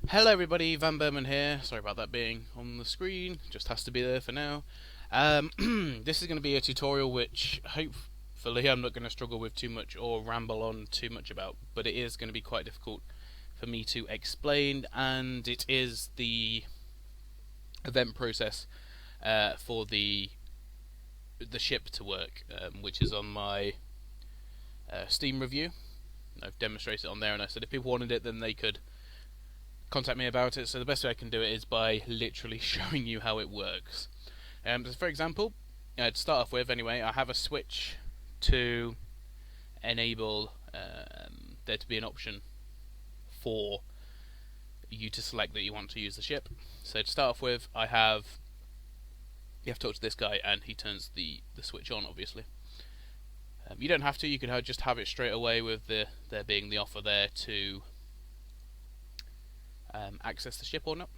Hello everybody, vanburman here. Sorry about that being on the screen, just has to be there for now. This is going to be a tutorial which hopefully I'm not going to struggle with too much or ramble on too much about, but it is going to be quite difficult for me to explain, and it is the event process for the ship to work, which is on my Steam review. I've demonstrated it on there, and I said if people wanted it then they could contact me about it. So the best way I can do it is by literally showing you how it works. So for example, to start off with anyway, I have a switch to enable there to be an option for you to select that you want to use the ship. So to start off with, you have to talk to this guy and he turns the switch on, obviously. You don't have to, you can just have it straight away with there being the offer there to access the ship or not.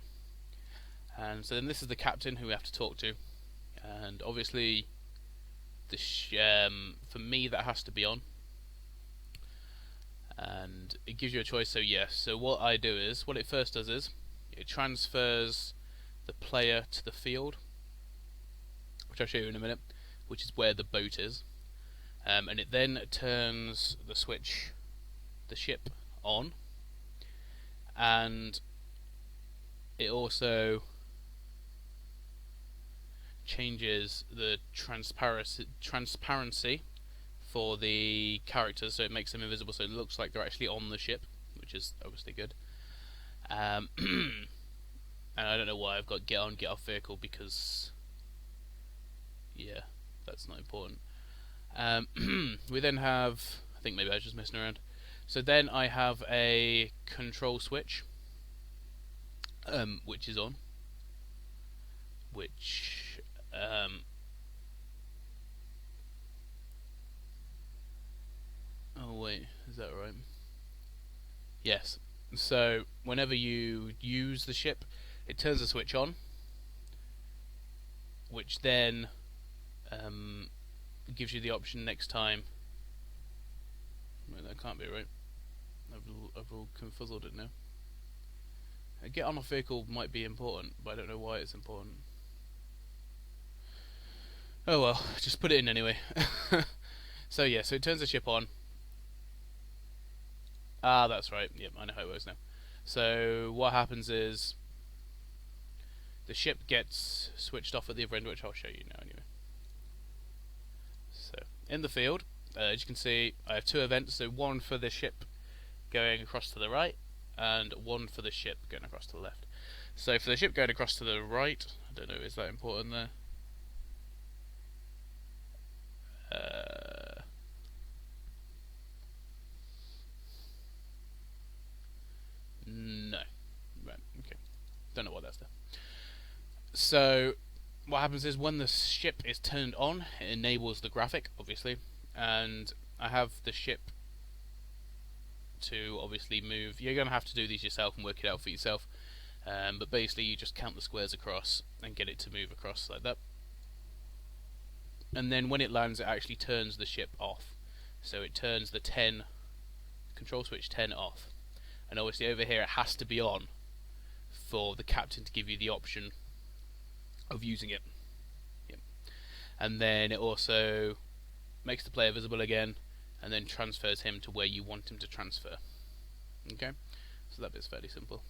And so then this is the captain who we have to talk to, and obviously for me that has to be on, and it gives you a choice. So yes, so what I do is, what it first does is it transfers the player to the field, which I'll show you in a minute, which is where the boat is, and it then turns the ship on, and it also changes the transparency for the characters, so it makes them invisible, so it looks like they're actually on the ship, which is obviously good. And I don't know why I've got get on, get off vehicle, because yeah, that's not important. We then have, I think maybe I was just messing around. So then I have a control switch, which is on, which oh wait, is that right? Yes. So whenever you use the ship, it turns the switch on, which then gives you the option next time. Wait, that can't be right. I've all confuzzled it now. Get on off vehicle might be important, but I don't know why it's important. Oh well, just put it in anyway. So yeah, so it turns the ship on. Ah, that's right. Yep, I know how it works now. So what happens is the ship gets switched off at the other end, which I'll show you now anyway. So in the field, as you can see, I have two events. So one for the ship going across to the right, and one for the ship going across to the left. So for the ship going across to the right, I don't know, is that important there? No. Right, okay. Don't know what that's there. So what happens is when the ship is turned on, it enables the graphic, obviously, and I have the ship to obviously move. You're going to have to do these yourself and work it out for yourself, but basically you just count the squares across and get it to move across like that. And then when it lands, it actually turns the ship off. So it turns the 10 control switch 10 off, and obviously over here it has to be on for the captain to give you the option of using it. Yep. And then it also makes the player visible again, and then transfers him to where you want him to transfer. Okay, so that bit's fairly simple.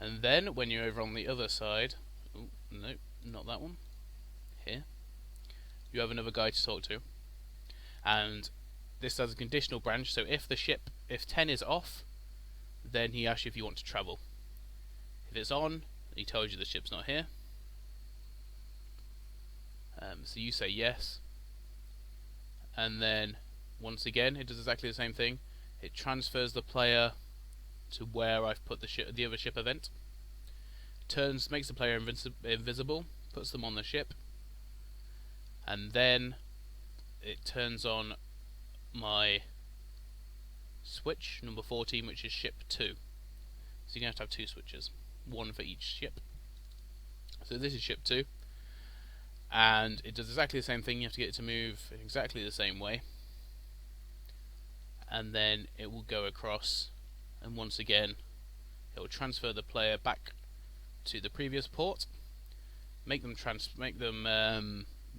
And then when you're over on the other side, oh no, not that one, here, you have another guy to talk to, and this does a conditional branch. So if 10 is off, then he asks you if you want to travel. If it's on, he tells you the ship's not here. So you say yes, and then once again it does exactly the same thing. It transfers the player to where I've put the other ship event. Makes the player invisible, puts them on the ship, and then it turns on my switch number 14, which is ship 2. So you're going to have two switches, one for each ship. So this is ship 2, and it does exactly the same thing. You have to get it to move in exactly the same way, and then it will go across, and once again it will transfer the player back to the previous port, make them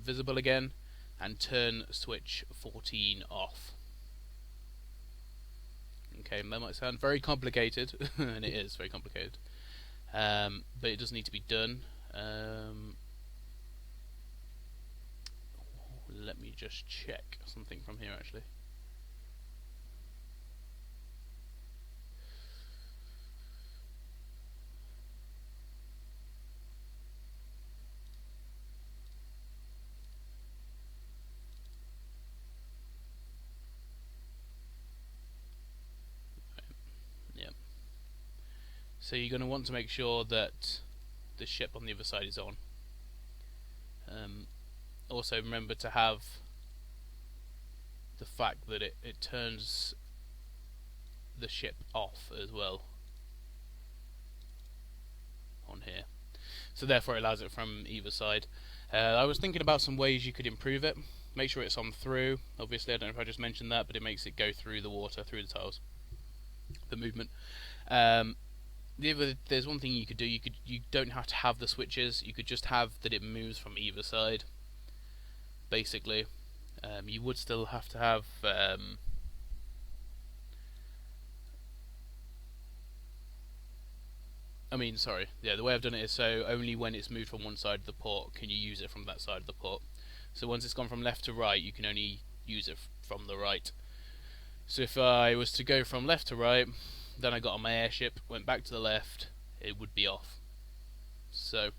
visible again, and turn switch 14 off. Okay, that might sound very complicated, and it is very complicated, but it does need to be done. Let me just check something from here actually. Yeah. So you're going to want to make sure that the ship on the other side is on. Also remember to have the fact that it turns the ship off as well on here, so therefore it allows it from either side. I was thinking about some ways you could improve it. Make sure it's on through. Obviously I don't know if I just mentioned that, but it makes it go through the water, through the tiles, the movement. There's one thing you could do. You don't have to have the switches. You could just have that it moves from either side. Basically, you would still have to have the way I've done it is so only when it's moved from one side of the port can you use it from that side of the port. So once it's gone from left to right, you can only use it from the right. So if I was to go from left to right, then I got on my airship, went back to the left, it would be off. So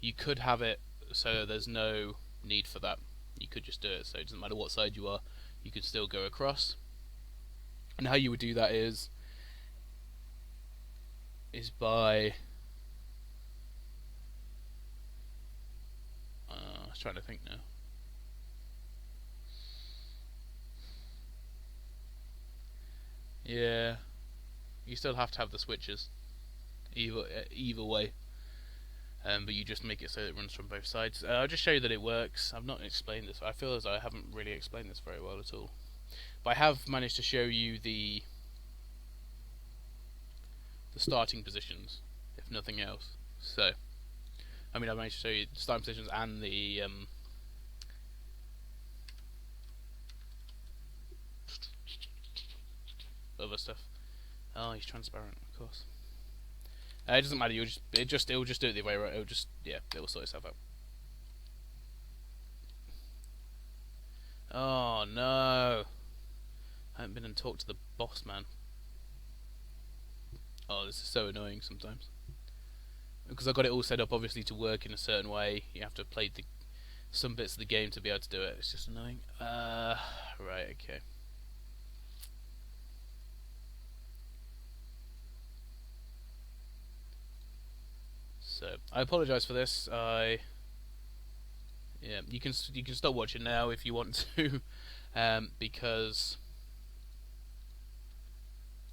you could have it so there's no need for that. You could just do it so it doesn't matter what side you are, you could still go across. And how you would do that is by I was trying to think now. Yeah, you still have to have the switches either way, but you just make it so it runs from both sides. I'll just show you that it works. I've not explained this. I feel as though I haven't really explained this very well at all, but I have managed to show you the starting positions, if nothing else. So, I mean, I've managed to show you the starting positions and the other stuff. Oh, he's transparent, of course. It doesn't matter. It will just do it the way right. It will sort itself out. Oh no! I haven't been and talked to the boss man. Oh, this is so annoying sometimes. Because I've got it all set up, obviously, to work in a certain way. You have to play some bits of the game to be able to do it. It's just annoying. Right, okay. So I apologise for this. You can stop watching now if you want to, because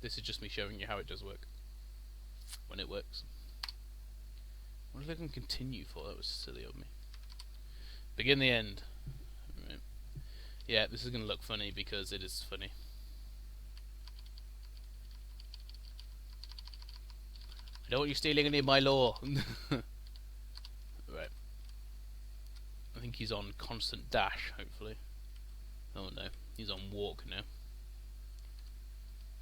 this is just me showing you how it does work when it works. What did I continue for? That was silly of me. Begin the end. Right. Yeah, this is going to look funny because it is funny. I don't want you stealing any of my lore. Right. I think he's on constant dash, hopefully. Oh no, he's on walk now.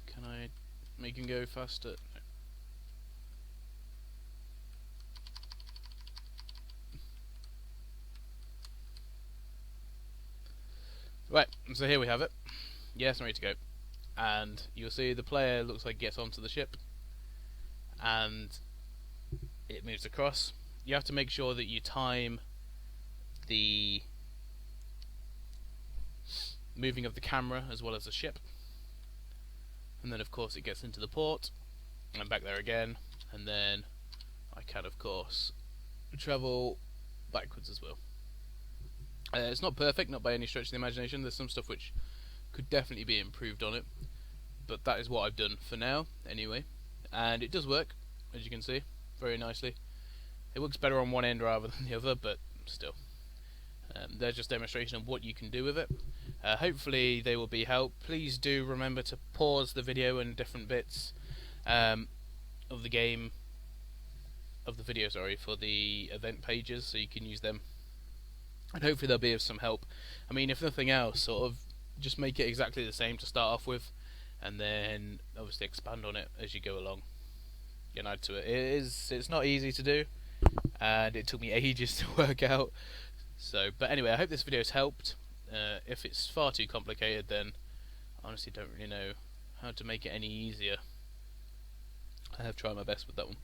Can I make him go faster? No. Right, so here we have it. Yes, I'm ready to go. And you'll see the player looks like gets onto the ship and it moves across. You have to make sure that you time the moving of the camera as well as the ship, and then of course it gets into the port and back there again, and then I can of course travel backwards as well. It's not perfect, not by any stretch of the imagination. There's some stuff which could definitely be improved on it, but that is what I've done for now anyway, and it does work, as you can see, very nicely. It works better on one end rather than the other, but still. There's just a demonstration of what you can do with it. Hopefully they will be help. Please do remember to pause the video and different bits of the game, of the video, sorry, for the event pages, so you can use them, and hopefully they'll be of some help. I mean, if nothing else, sort of just make it exactly the same to start off with, and then obviously expand on it as you go along. Get add to it. It's not easy to do, and it took me ages to work out. So, but anyway, I hope this video has helped. If it's far too complicated, then I honestly don't really know how to make it any easier. I have tried my best with that one.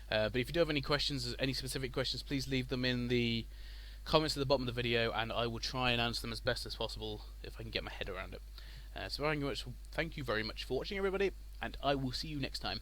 But if you do have any questions, any specific questions, please leave them in the comments at the bottom of the video, and I will try and answer them as best as possible if I can get my head around it. So thank you very much for watching, everybody, and I will see you next time.